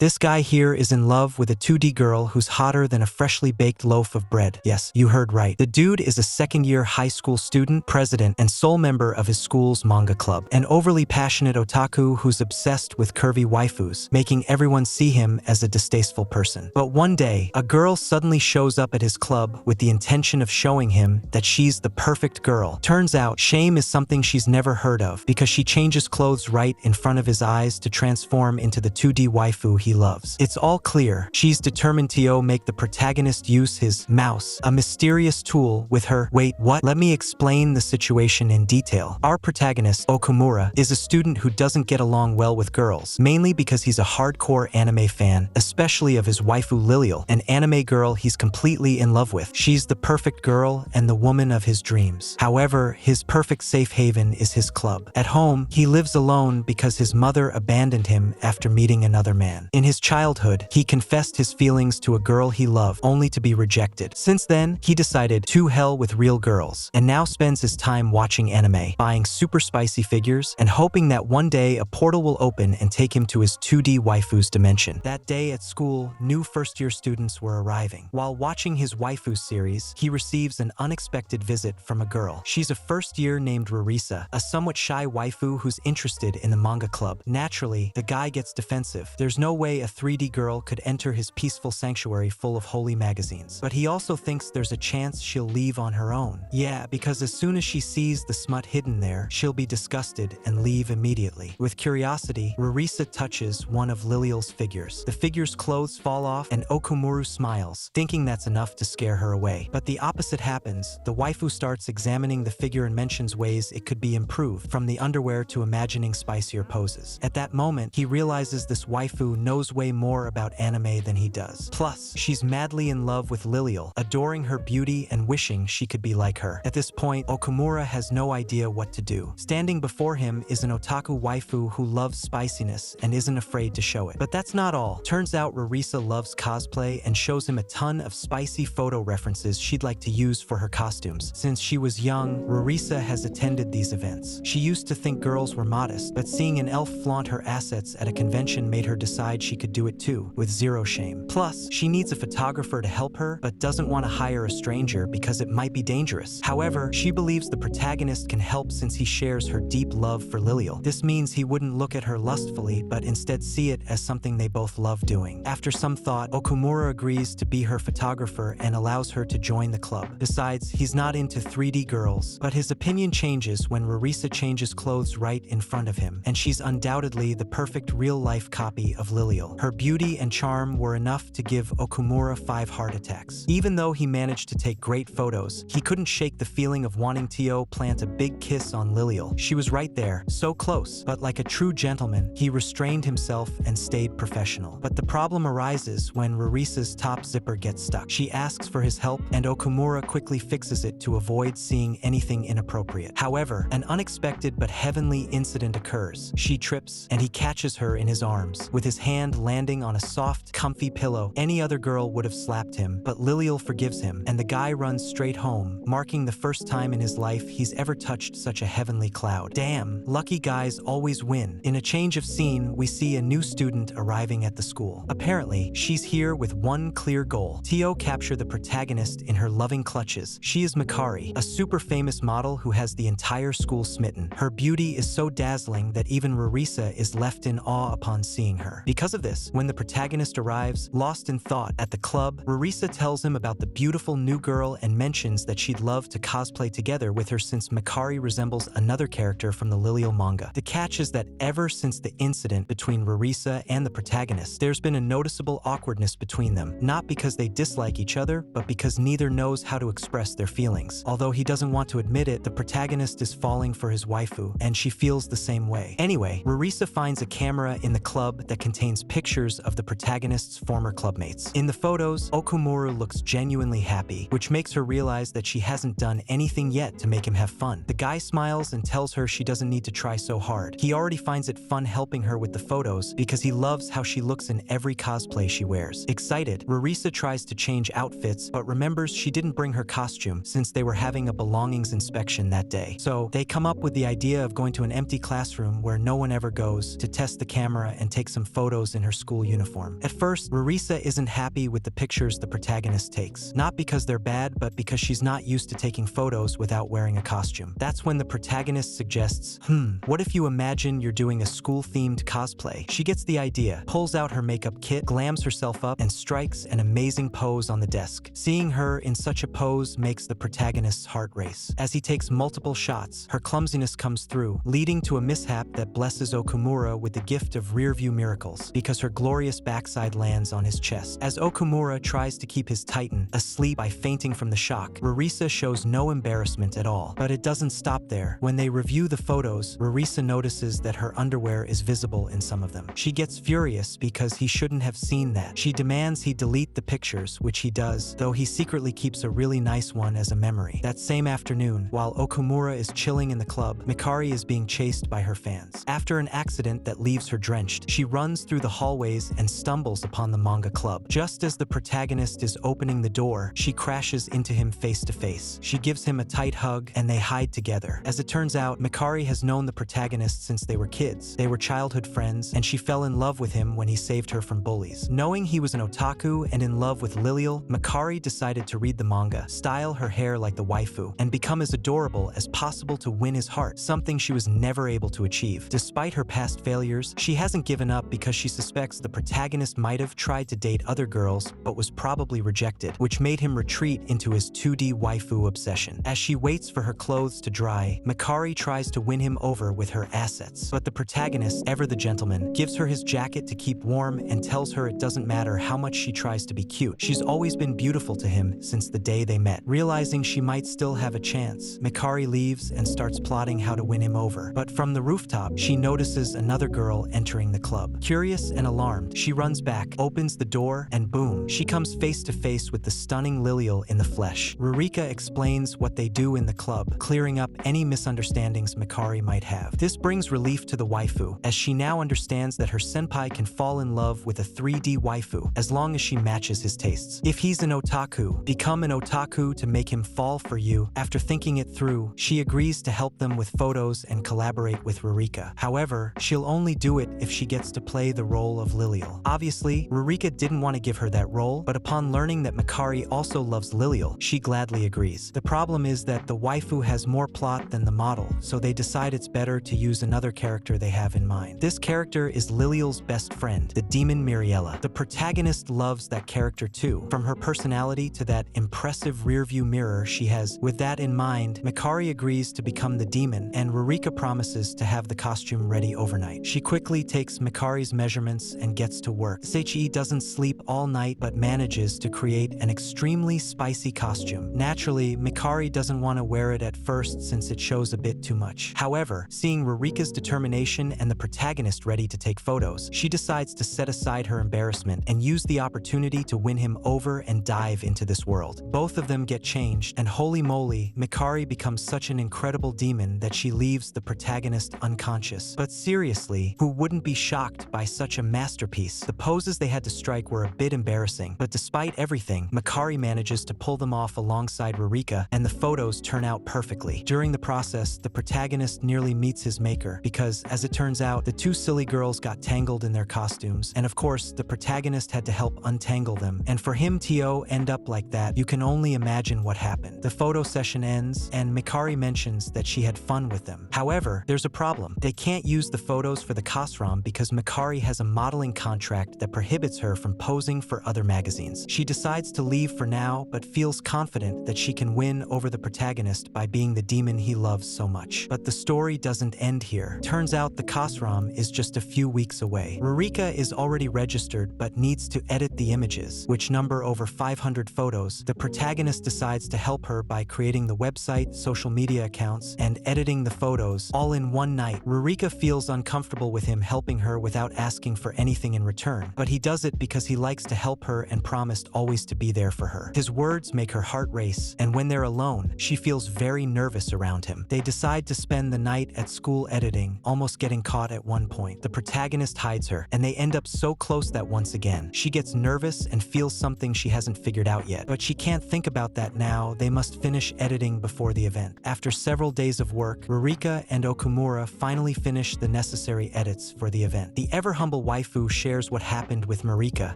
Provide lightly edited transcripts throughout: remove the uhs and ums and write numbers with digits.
This guy here is in love with a 2D girl who's hotter than a freshly baked loaf of bread. Yes, you heard right. The dude is a second-year high school student, president, and sole member of his school's manga club. An overly passionate otaku who's obsessed with curvy waifus, making everyone see him as a distasteful person. But one day, a girl suddenly shows up at his club with the intention of showing him that she's the perfect girl. Turns out, shame is something she's never heard of because she changes clothes right in front of his eyes to transform into the 2D waifu he loves. It's all clear. She's determined to make the protagonist use his mouse, a mysterious tool, with her. Wait, what? Let me explain the situation in detail. Our protagonist, Okumura, is a student who doesn't get along well with girls, mainly because he's a hardcore anime fan, especially of his waifu Liliel, an anime girl he's completely in love with. She's the perfect girl and the woman of his dreams. However, his perfect safe haven is his club. At home, he lives alone because his mother abandoned him after meeting another man. In his childhood, he confessed his feelings to a girl he loved, only to be rejected. Since then, he decided to hell with real girls, and now spends his time watching anime, buying super spicy figures, and hoping that one day a portal will open and take him to his 2D waifu's dimension. That day at school, new first-year students were arriving. While watching his waifu series, he receives an unexpected visit from a girl. She's a first-year named Risa, a somewhat shy waifu who's interested in the manga club. Naturally, the guy gets defensive. There's no way a 3D girl could enter his peaceful sanctuary full of holy magazines. But he also thinks there's a chance she'll leave on her own. Yeah, because as soon as she sees the smut hidden there, she'll be disgusted and leave immediately. With curiosity, Risa touches one of Liliel's figures. The figure's clothes fall off and Okumura smiles, thinking that's enough to scare her away. But the opposite happens. The waifu starts examining the figure and mentions ways it could be improved, from the underwear to imagining spicier poses. At that moment, he realizes this waifu knows way more about anime than he does. Plus, she's madly in love with Liliel, adoring her beauty and wishing she could be like her. At this point, Okumura has no idea what to do. Standing before him is an otaku waifu who loves spiciness and isn't afraid to show it. But that's not all. Turns out Risa loves cosplay and shows him a ton of spicy photo references she'd like to use for her costumes. Since she was young, Risa has attended these events. She used to think girls were modest, but seeing an elf flaunt her assets at a convention made her decide she could do it too, with zero shame. Plus, she needs a photographer to help her, but doesn't want to hire a stranger because it might be dangerous. However, she believes the protagonist can help since he shares her deep love for Liliel. This means he wouldn't look at her lustfully, but instead see it as something they both love doing. After some thought, Okumura agrees to be her photographer and allows her to join the club. Besides, he's not into 3D girls, but his opinion changes when Risa changes clothes right in front of him, and she's undoubtedly the perfect real-life copy of Liliel. Her beauty and charm were enough to give Okumura 5 heart attacks. Even though he managed to take great photos, he couldn't shake the feeling of wanting to plant a big kiss on Liliel. She was right there, so close, but like a true gentleman, he restrained himself and stayed professional. But the problem arises when Risa's top zipper gets stuck. She asks for his help, and Okumura quickly fixes it to avoid seeing anything inappropriate. However, an unexpected but heavenly incident occurs. She trips, and he catches her in his arms, with his hand landing on a soft, comfy pillow. Any other girl would have slapped him, but Liliel forgives him, and the guy runs straight home, marking the first time in his life he's ever touched such a heavenly cloud. Damn, lucky guys always win. In a change of scene, we see a new student arriving at the school. Apparently, she's here with one clear goal: to capture the protagonist in her loving clutches. She is Mikari, a super famous model who has the entire school smitten. Her beauty is so dazzling that even Risa is left in awe upon seeing her. Because of this, when the protagonist arrives, lost in thought, at the club, Risa tells him about the beautiful new girl and mentions that she'd love to cosplay together with her since Mikari resembles another character from the Liliel manga. The catch is that ever since the incident between Risa and the protagonist, there's been a noticeable awkwardness between them, not because they dislike each other, but because neither knows how to express their feelings. Although he doesn't want to admit it, the protagonist is falling for his waifu, and she feels the same way. Anyway, Risa finds a camera in the club that contains pictures of the protagonist's former clubmates. In the photos, Okumura looks genuinely happy, which makes her realize that she hasn't done anything yet to make him have fun. The guy smiles and tells her she doesn't need to try so hard. He already finds it fun helping her with the photos because he loves how she looks in every cosplay she wears. Excited, Risa tries to change outfits, but remembers she didn't bring her costume since they were having a belongings inspection that day. So they come up with the idea of going to an empty classroom where no one ever goes to test the camera and take some photos photos in her school uniform. At first, Risa isn't happy with the pictures the protagonist takes. Not because they're bad, but because she's not used to taking photos without wearing a costume. That's when the protagonist suggests, what if you imagine you're doing a school-themed cosplay? She gets the idea, pulls out her makeup kit, glams herself up, and strikes an amazing pose on the desk. Seeing her in such a pose makes the protagonist's heart race. As he takes multiple shots, her clumsiness comes through, leading to a mishap that blesses Okumura with the gift of rear-view miracles, because her glorious backside lands on his chest. As Okumura tries to keep his titan asleep by fainting from the shock, Risa shows no embarrassment at all. But it doesn't stop there. When they review the photos, Risa notices that her underwear is visible in some of them. She gets furious because he shouldn't have seen that. She demands he delete the pictures, which he does, though he secretly keeps a really nice one as a memory. That same afternoon, while Okumura is chilling in the club, Mikari is being chased by her fans. After an accident that leaves her drenched, she runs through the hallways and stumbles upon the manga club. Just as the protagonist is opening the door, she crashes into him face to face. She gives him a tight hug, and they hide together. As it turns out, Mikari has known the protagonist since they were kids. They were childhood friends, and she fell in love with him when he saved her from bullies. Knowing he was an otaku and in love with Liliel, Mikari decided to read the manga, style her hair like the waifu, and become as adorable as possible to win his heart, something she was never able to achieve. Despite her past failures, she hasn't given up because she suspects the protagonist might have tried to date other girls but was probably rejected, which made him retreat into his 2D waifu obsession. As she waits for her clothes to dry, Mikari tries to win him over with her assets. But the protagonist, ever the gentleman, gives her his jacket to keep warm and tells her it doesn't matter how much she tries to be cute. She's always been beautiful to him since the day they met. Realizing she might still have a chance, Mikari leaves and starts plotting how to win him over. But from the rooftop, she notices another girl entering the club. Curious and alarmed, she runs back, opens the door, and boom, she comes face to face with the stunning Liliel in the flesh. Rurika explains what they do in the club, clearing up any misunderstandings Mikari might have. This brings relief to the waifu, as she now understands that her senpai can fall in love with a 3D waifu as long as she matches his tastes. If he's an otaku, become an otaku to make him fall for you. After thinking it through, she agrees to help them with photos and collaborate with Rurika. However, she'll only do it if she gets to play the role of Liliel. Obviously, Rurika didn't want to give her that role, but upon learning that Mikari also loves Liliel, she gladly agrees. The problem is that the waifu has more plot than the model, so they decide it's better to use another character they have in mind. This character is Liliel's best friend, the demon Miriella. The protagonist loves that character too, from her personality to that impressive rearview mirror she has. With that in mind, Mikari agrees to become the demon, and Rurika promises to have the costume ready overnight. She quickly takes Mikari's measurements and gets to work. Seichi doesn't sleep all night but manages to create an extremely spicy costume. Naturally, Mikari doesn't want to wear it at first since it shows a bit too much. However, seeing Rurika's determination and the protagonist ready to take photos, she decides to set aside her embarrassment and use the opportunity to win him over and dive into this world. Both of them get changed, and holy moly, Mikari becomes such an incredible demon that she leaves the protagonist unconscious. But seriously, who wouldn't be shocked by such a masterpiece? The poses they had to strike were a bit embarrassing, but despite everything, Mikari manages to pull them off alongside Rurika, and the photos turn out perfectly. During the process, the protagonist nearly meets his maker, because, as it turns out, the two silly girls got tangled in their costumes, and of course, the protagonist had to help untangle them. And for him to end up like that, you can only imagine what happened. The photo session ends, and Mikari mentions that she had fun with them. However, there's a problem. They can't use the photos for the Cosram because Mikari has a modeling contract that prohibits her from posing for other magazines. She decides to leave for now, but feels confident that she can win over the protagonist by being the demon he loves so much. But the story doesn't end here. Turns out the Cosram is just a few weeks away. Rurika is already registered but needs to edit the images, which number over 500 photos. The protagonist decides to help her by creating the website, social media accounts, and editing the photos all in one night. Rurika feels uncomfortable with him helping her without asking for anything in return, but he does it because he likes to help her and promised always to be there for her. His words make her heart race, and when they're alone, she feels very nervous around him. They decide to spend the night at school editing, almost getting caught at one point. The protagonist hides her, and they end up so close that once again, she gets nervous and feels something she hasn't figured out yet. But she can't think about that now. They must finish editing before the event. After several days of work, Rurika and Okumura finally finish the necessary edits for the event. The ever-humble unstable waifu shares what happened with Marika,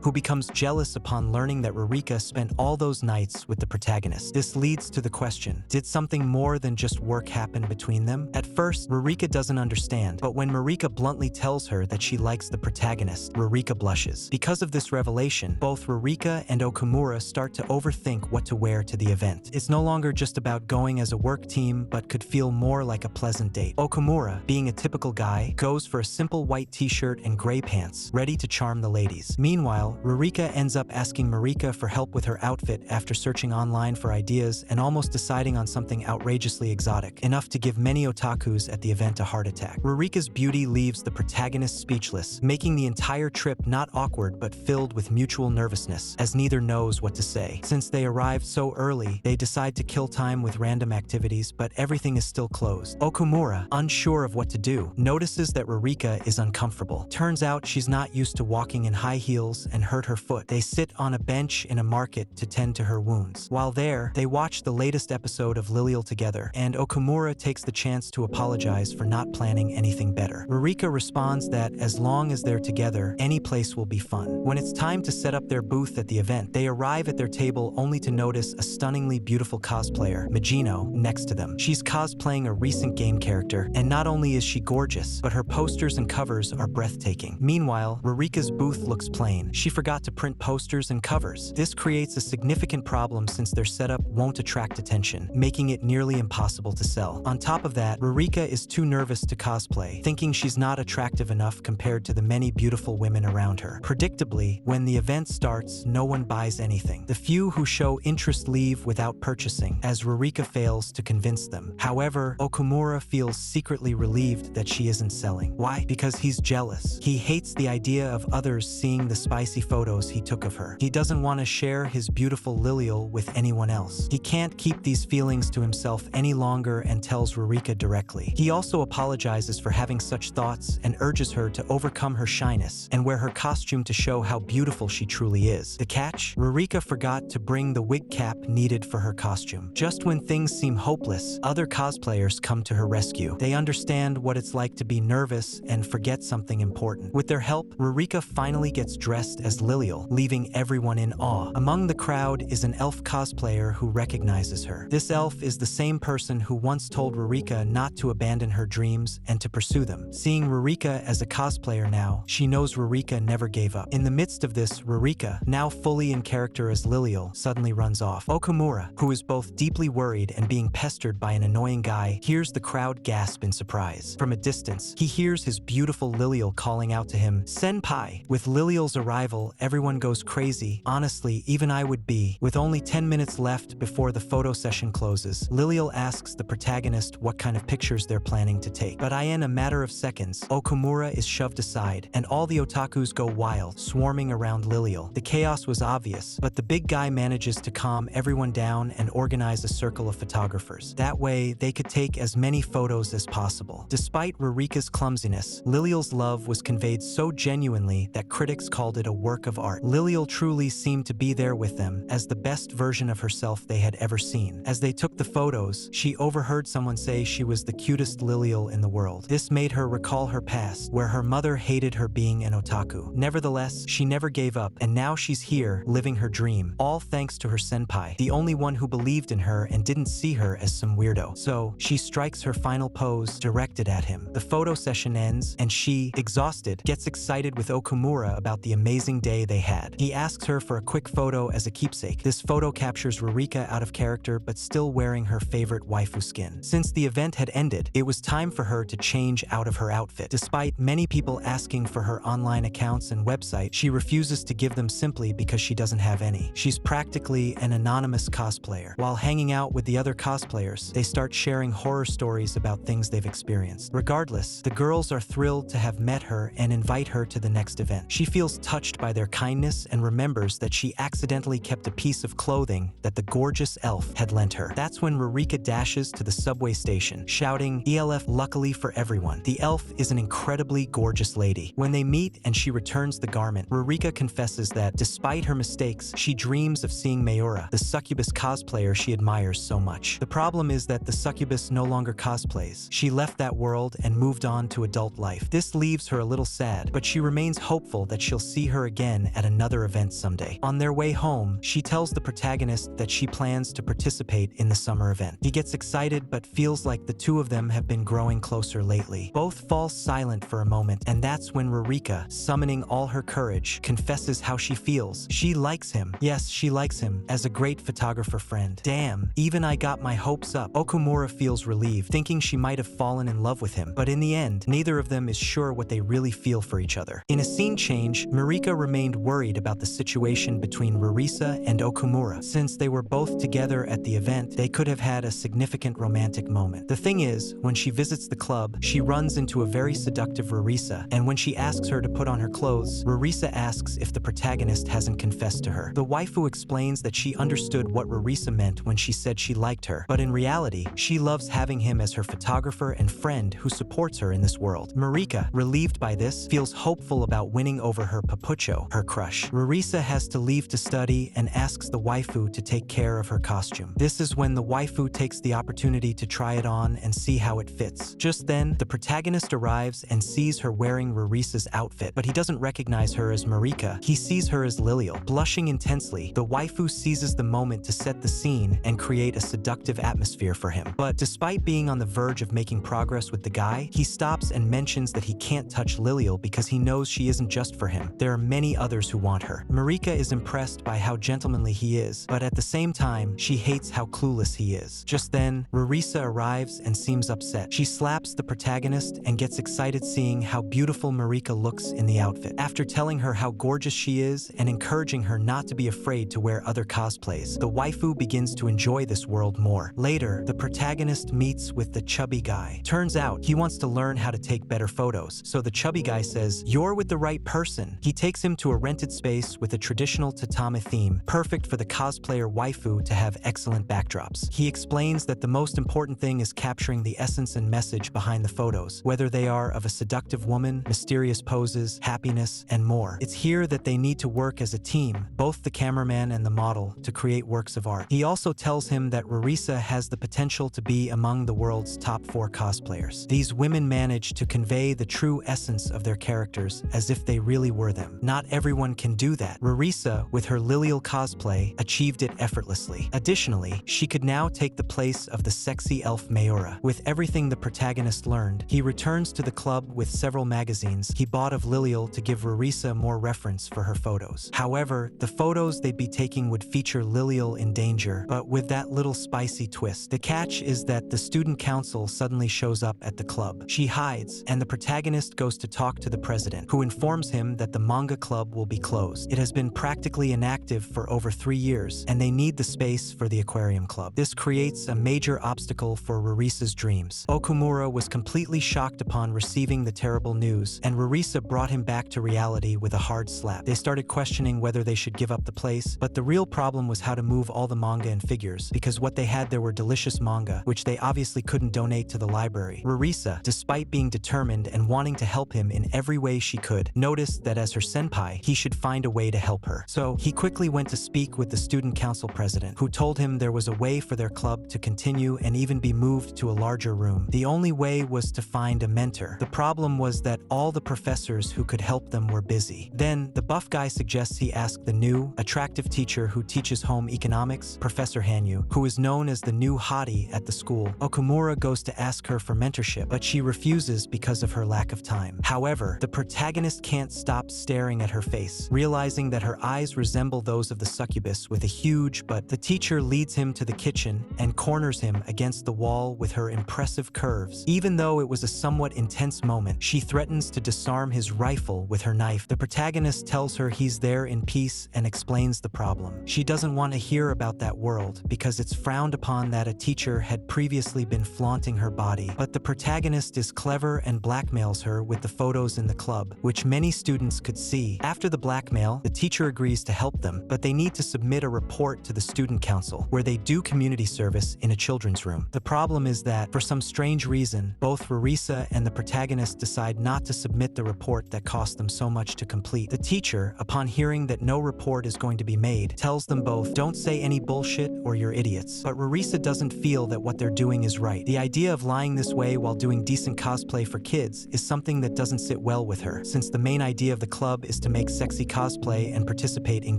who becomes jealous upon learning that Rurika spent all those nights with the protagonist. This leads to the question, did something more than just work happen between them? At first, Rurika doesn't understand, but when Marika bluntly tells her that she likes the protagonist, Rurika blushes. Because of this revelation, both Rurika and Okumura start to overthink what to wear to the event. It's no longer just about going as a work team, but could feel more like a pleasant date. Okumura, being a typical guy, goes for a simple white t-shirt and gray pants, ready to charm the ladies. Meanwhile, Rurika ends up asking Marika for help with her outfit after searching online for ideas and almost deciding on something outrageously exotic, enough to give many otakus at the event a heart attack. Rurika's beauty leaves the protagonist speechless, making the entire trip not awkward but filled with mutual nervousness, as neither knows what to say. Since they arrived so early, they decide to kill time with random activities, but everything is still closed. Okumura, unsure of what to do, notices that Rurika is uncomfortable. Turns out she's not used to walking in high heels and hurt her foot. They sit on a bench in a market to tend to her wounds. While there, they watch the latest episode of Liliel together, and Okumura takes the chance to apologize for not planning anything better. Rurika responds that as long as they're together, any place will be fun. When it's time to set up their booth at the event, they arrive at their table only to notice a stunningly beautiful cosplayer, Magino, next to them. She's cosplaying a recent game character, and not only is she gorgeous, but her posters and covers are breathtaking. Meanwhile, Rurika's booth looks plain. She forgot to print posters and covers. This creates a significant problem since their setup won't attract attention, making it nearly impossible to sell. On top of that, Rurika is too nervous to cosplay, thinking she's not attractive enough compared to the many beautiful women around her. Predictably, when the event starts, no one buys anything. The few who show interest leave without purchasing, as Rurika fails to convince them. However, Okumura feels secretly relieved that she isn't selling. Why? Because he's jealous. He hates the idea of others seeing the spicy photos he took of her. He doesn't want to share his beautiful Liliel with anyone else. He can't keep these feelings to himself any longer and tells Rurika directly. He also apologizes for having such thoughts and urges her to overcome her shyness and wear her costume to show how beautiful she truly is. The catch? Rurika forgot to bring the wig cap needed for her costume. Just when things seem hopeless, other cosplayers come to her rescue. They understand what it's like to be nervous and forget something important. With their help, Rurika finally gets dressed as Liliel, leaving everyone in awe. Among the crowd is an elf cosplayer who recognizes her. This elf is the same person who once told Rurika not to abandon her dreams and to pursue them. Seeing Rurika as a cosplayer now, she knows Rurika never gave up. In the midst of this, Rurika, now fully in character as Liliel, suddenly runs off. Okumura, who is both deeply worried and being pestered by an annoying guy, hears the crowd gasp in surprise. From a distance, he hears his beautiful Liliel calling out to him, "Senpai!" With Liliel's arrival, everyone goes crazy. Honestly, even I would be. With only 10 minutes left before the photo session closes, Liliel asks the protagonist what kind of pictures they're planning to take. But in a matter of seconds, Okumura is shoved aside, and all the otakus go wild, swarming around Liliel. The chaos was obvious, but the big guy manages to calm everyone down and organize a circle of photographers. That way, they could take as many photos as possible. Despite Rurika's clumsiness, Liliel's love was conveyed so genuinely that critics called it a work of art. Liliel truly seemed to be there with them, as the best version of herself they had ever seen. As they took the photos, she overheard someone say she was the cutest Liliel in the world. This made her recall her past, where her mother hated her being an otaku. Nevertheless, she never gave up, and now she's here, living her dream, all thanks to her senpai, the only one who believed in her and didn't see her as some weirdo. So, she strikes her final pose, directed at him. The photo session ends, and she, exhausted, gets excited with Okumura about the amazing day they had. He asks her for a quick photo as a keepsake. This photo captures Rurika out of character but still wearing her favorite waifu skin. Since the event had ended, it was time for her to change out of her outfit. Despite many people asking for her online accounts and website, she refuses to give them simply because she doesn't have any. She's practically an anonymous cosplayer. While hanging out with the other cosplayers, they start sharing horror stories about things they've experienced. Regardless, the girls are thrilled to have met her and invite her to the next event. She feels touched by their kindness and remembers that she accidentally kept a piece of clothing that the gorgeous elf had lent her. That's when Rurika dashes to the subway station, shouting, "ELF luckily for everyone." The elf is an incredibly gorgeous lady. When they meet and she returns the garment, Rurika confesses that, despite her mistakes, she dreams of seeing Mayura, the succubus cosplayer she admires so much. The problem is that the succubus no longer cosplays. She left that world and moved on to adult life. This leaves her a little sad sad, but she remains hopeful that she'll see her again at another event someday. On their way home, she tells the protagonist that she plans to participate in the summer event. He gets excited but feels like the two of them have been growing closer lately. Both fall silent for a moment, and that's when Rika, summoning all her courage, confesses how she feels. She likes him. Yes, she likes him as a great photographer friend. Damn, even I got my hopes up. Okumura feels relieved, thinking she might have fallen in love with him, but in the end, neither of them is sure what they really feel for each other. In a scene change, Marika remained worried about the situation between Risa and Okumura. Since they were both together at the event, they could have had a significant romantic moment. The thing is, when she visits the club, she runs into a very seductive Risa, and when she asks her to put on her clothes, Risa asks if the protagonist hasn't confessed to her. The waifu explains that she understood what Risa meant when she said she liked her, but in reality, she loves having him as her photographer and friend who supports her in this world. Marika, relieved by this, feels hopeful about winning over her papucho, her crush. Risa has to leave to study and asks the waifu to take care of her costume. This is when the waifu takes the opportunity to try it on and see how it fits. Just then, the protagonist arrives and sees her wearing Risa's outfit, but he doesn't recognize her as Marika. He sees her as Liliel. Blushing intensely, the waifu seizes the moment to set the scene and create a seductive atmosphere for him. But despite being on the verge of making progress with the guy, he stops and mentions that he can't touch Liliel because he knows she isn't just for him. There are many others who want her. Marika is impressed by how gentlemanly he is, but at the same time, she hates how clueless he is. Just then, Risa arrives and seems upset. She slaps the protagonist and gets excited seeing how beautiful Marika looks in the outfit. After telling her how gorgeous she is and encouraging her not to be afraid to wear other cosplays, the waifu begins to enjoy this world more. Later, the protagonist meets with the chubby guy. Turns out, he wants to learn how to take better photos, so the chubby guy says, "You're with the right person." He takes him to a rented space with a traditional tatami theme, perfect for the cosplayer waifu to have excellent backdrops. He explains that the most important thing is capturing the essence and message behind the photos, whether they are of a seductive woman, mysterious poses, happiness, and more. It's here that they need to work as a team, both the cameraman and the model, to create works of art. He also tells him that Risa has the potential to be among the world's top 4 cosplayers. These women manage to convey the true essence of their characters as if they really were them. Not everyone can do that. Risa, with her Liliel cosplay, achieved it effortlessly. Additionally, she could now take the place of the sexy elf Mayura. With everything the protagonist learned, he returns to the club with several magazines he bought of Liliel to give Risa more reference for her photos. However, the photos they'd be taking would feature Liliel in danger, but with that little spicy twist. The catch is that the student council suddenly shows up at the club. She hides, and the protagonist goes to talk to the president, who informs him that the manga club will be closed. It has been practically inactive for over 3 years, and they need the space for the aquarium club. This creates a major obstacle for Risa's dreams. Okumura was completely shocked upon receiving the terrible news, and Risa brought him back to reality with a hard slap. They started questioning whether they should give up the place, but the real problem was how to move all the manga and figures, because what they had there were delicious manga, which they obviously couldn't donate to the library. Risa, despite being determined and wanting to help him in every way she could, noticed that as her senpai, he should find a way to help her. So he quickly went to speak with the student council president, who told him there was a way for their club to continue and even be moved to a larger room. The only way was to find a mentor. The problem was that all the professors who could help them were busy. Then, the buff guy suggests he ask the new, attractive teacher who teaches home economics, Professor Hanyu, who is known as the new hottie at the school. Okumura goes to ask her for mentorship, but she refuses because of her lack of time. However, the protagonist can't stop staring at her face, realizing that her eyes resemble those of the succubus with a huge butt. The teacher leads him to the kitchen and corners him against the wall with her impressive curves. Even though it was a somewhat intense moment, she threatens to disarm his rifle with her knife. The protagonist tells her he's there in peace and explains the problem. She doesn't want to hear about that world because it's frowned upon that a teacher had previously been flaunting her body. But the protagonist is clever and blackmails her with the photos in the club, which many students could see. After the blackmail, the teacher agrees to help them, but they need to submit a report to the student council, where they do community service in a children's room. The problem is that, for some strange reason, both Risa and the protagonist decide not to submit the report that cost them so much to complete. The teacher, upon hearing that no report is going to be made, tells them both, "Don't say any bullshit or you're idiots." But Risa doesn't feel that what they're doing is right. The idea of lying this way while doing decent cosplay for kids is something that doesn't sit sit well with her, since the main idea of the club is to make sexy cosplay and participate in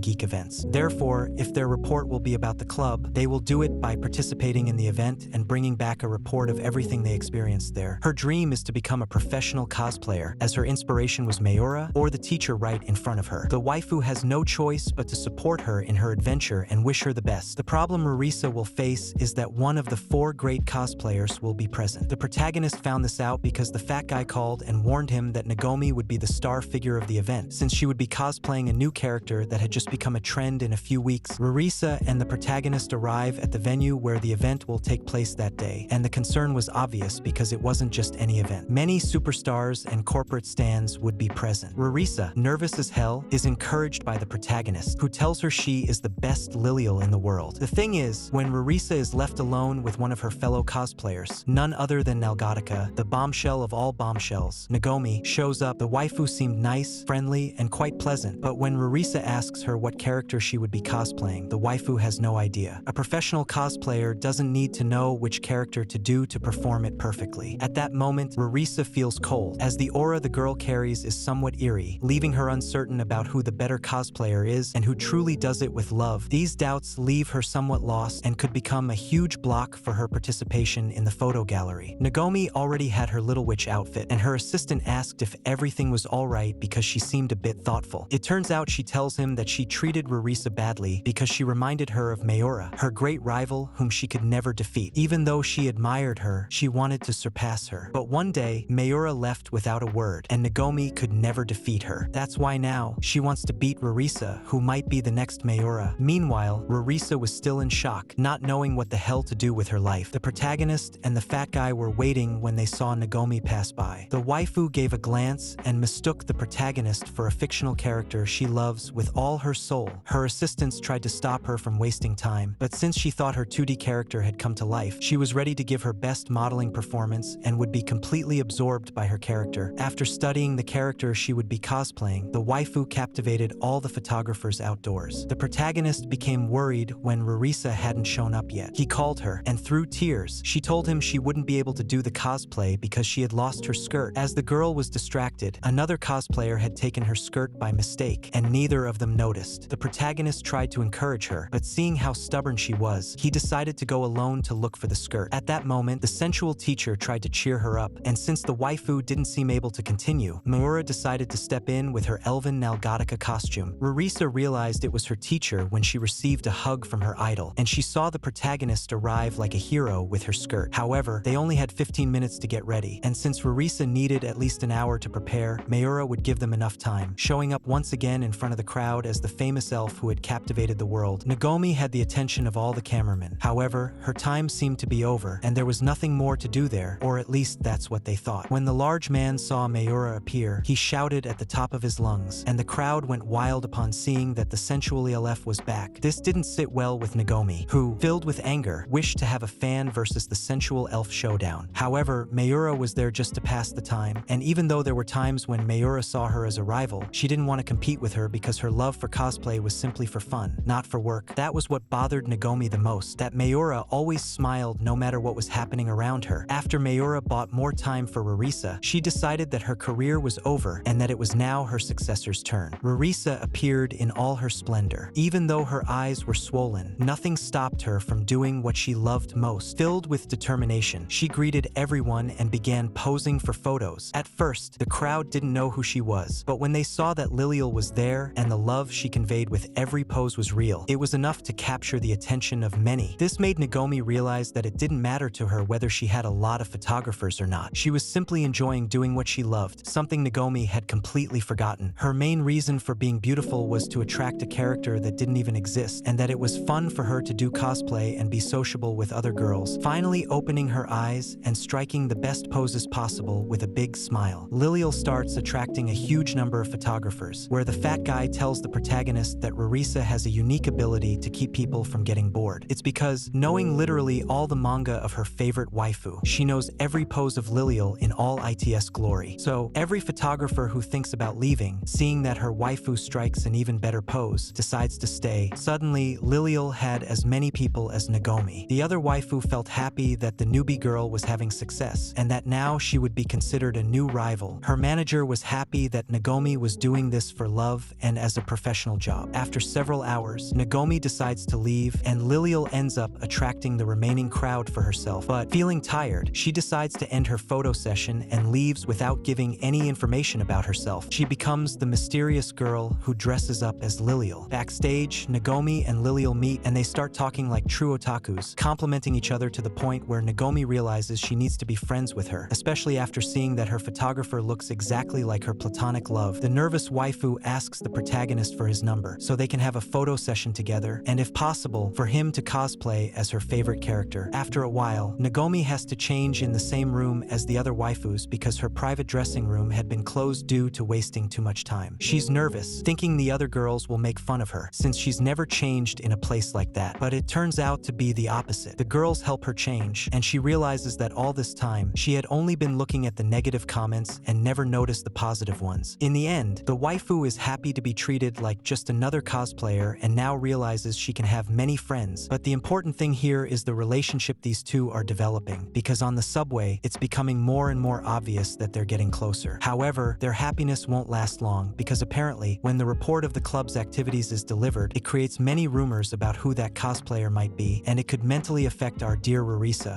geek events. Therefore, if their report will be about the club, they will do it by participating in the event and bringing back a report of everything they experienced there. Her dream is to become a professional cosplayer, as her inspiration was Mayura or the teacher right in front of her. The waifu has no choice but to support her in her adventure and wish her the best. The problem Risa will face is that one of the 4 great cosplayers will be present. The protagonist found this out because the fat guy called and warned him that Nagomi would be the star figure of the event, since she would be cosplaying a new character that had just become a trend in a few weeks. Risa and the protagonist arrive at the venue where the event will take place that day, and the concern was obvious because it wasn't just any event. Many superstars and corporate stars would be present. Risa, nervous as hell, is encouraged by the protagonist, who tells her she is the best Liliel in the world. The thing is, when Risa is left alone with one of her fellow cosplayers, none other than Nalgatica, the bombshell of all bombshells, Nagomi, shows up. The waifu seemed nice, friendly, and quite pleasant, but when Risa asks her what character she would be cosplaying, the waifu has no idea. A professional cosplayer doesn't need to know which character to do to perform it perfectly. At that moment, Risa feels cold, as the aura the girl carries is somewhat eerie, leaving her uncertain about who the better cosplayer is and who truly does it with love. These doubts leave her somewhat lost and could become a huge block for her participation in the photo gallery. Nagomi already had her little witch outfit, and her assistant asked if everything was alright because she seemed a bit thoughtful. It turns out she tells him that she treated Risa badly because she reminded her of Mayura, her great rival whom she could never defeat. Even though she admired her, she wanted to surpass her. But one day, Mayura left without a word, and Nagomi could never defeat her. That's why now, she wants to beat Risa, who might be the next Mayura. Meanwhile, Risa was still in shock, not knowing what the hell to do with her life. The protagonist and the fat guy were waiting when they saw Nagomi pass by. The waifu gave a glance and mistook the protagonist for a fictional character she loves with all her soul. Her assistants tried to stop her from wasting time, but since she thought her 2D character had come to life, she was ready to give her best modeling performance and would be completely absorbed by her character. After studying the character she would be cosplaying, the waifu captivated all the photographers outdoors. The protagonist became worried when Risa hadn't shown up yet. He called her, and through tears, she told him she wouldn't be able to do the cosplay because she had lost her skirt. As the girl was distracted, another cosplayer had taken her skirt by mistake, and neither of them noticed. The protagonist tried to encourage her, but seeing how stubborn she was, he decided to go alone to look for the skirt. At that moment, the sensual teacher tried to cheer her up, and since the waifu didn't seem able to continue, Mayura decided to step in with her elven Nalgatica costume. Risa realized it was her teacher when she received a hug from her idol, and she saw the protagonist arrive like a hero with her skirt. However, they only had 15 minutes to get ready, and since Risa needed at least an hour to prepare, Mayura would give them enough time, showing up once again in front of the crowd as the famous elf who had captivated the world. Nagomi had the attention of all the cameramen. However, her time seemed to be over, and there was nothing more to do there, or at least that's what they thought. When the large man saw Mayura appear, he shouted at the top of his lungs, and the crowd went wild upon seeing that the sensual elf was back. This didn't sit well with Nagomi, who, filled with anger, wished to have a fan versus the sensual elf showdown. However, Mayura was there just to pass the time, and even though there were times when Mayura saw her as a rival, she didn't want to compete with her because her love for cosplay was simply for fun, not for work. That was what bothered Nagomi the most, that Mayura always smiled no matter what was happening around her. After Mayura bought more time for Risa, she decided that her career was over and that it was now her successor's turn. Risa appeared in all her splendor. Even though her eyes were swollen, nothing stopped her from doing what she loved most. Filled with determination, she greeted everyone and began posing for photos. At first, the crowd didn't know who she was, but when they saw that Liliel was there and the love she conveyed with every pose was real, it was enough to capture the attention of many. This made Nagomi realize that it didn't matter to her whether she had a lot of photographers or not. She was simply enjoying doing what she loved, something Nagomi had completely forgotten. Her main reason for being beautiful was to attract a character that didn't even exist, and that it was fun for her to do cosplay and be sociable with other girls. Finally opening her eyes and striking the best poses possible with a big smile, Liliel starts attracting a huge number of photographers, where the fat guy tells the protagonist that Risa has a unique ability to keep people from getting bored. It's because, knowing literally all the manga of her favorite waifu, she knows every pose of Liliel in all its glory. So, every photographer who thinks about leaving, seeing that her waifu strikes an even better pose, decides to stay. Suddenly, Liliel had as many people as Nagomi. The other waifu felt happy that the newbie girl was having success, and that now she would be considered a new rival rival. Her manager was happy that Nagomi was doing this for love and as a professional job. After several hours, Nagomi decides to leave, and Liliel ends up attracting the remaining crowd for herself. But feeling tired, she decides to end her photo session and leaves without giving any information about herself. She becomes the mysterious girl who dresses up as Liliel. Backstage, Nagomi and Liliel meet, and they start talking like true otakus, complimenting each other to the point where Nagomi realizes she needs to be friends with her, especially after seeing that her photographer looks exactly like her platonic love. The nervous waifu asks the protagonist for his number so they can have a photo session together, and if possible, for him to cosplay as her favorite character. After a while, Nagomi has to change in the same room as the other waifus because her private dressing room had been closed due to wasting too much time. She's nervous, thinking the other girls will make fun of her, since she's never changed in a place like that. But it turns out to be the opposite. The girls help her change, and she realizes that all this time, she had only been looking at the negative comments and never noticed the positive ones. In the end, the waifu is happy to be treated like just another cosplayer and now realizes she can have many friends. But the important thing here is the relationship these two are developing, because on the subway, it's becoming more and more obvious that they're getting closer. However, their happiness won't last long, because apparently, when the report of the club's activities is delivered, it creates many rumors about who that cosplayer might be, and it could mentally affect our dear Risa.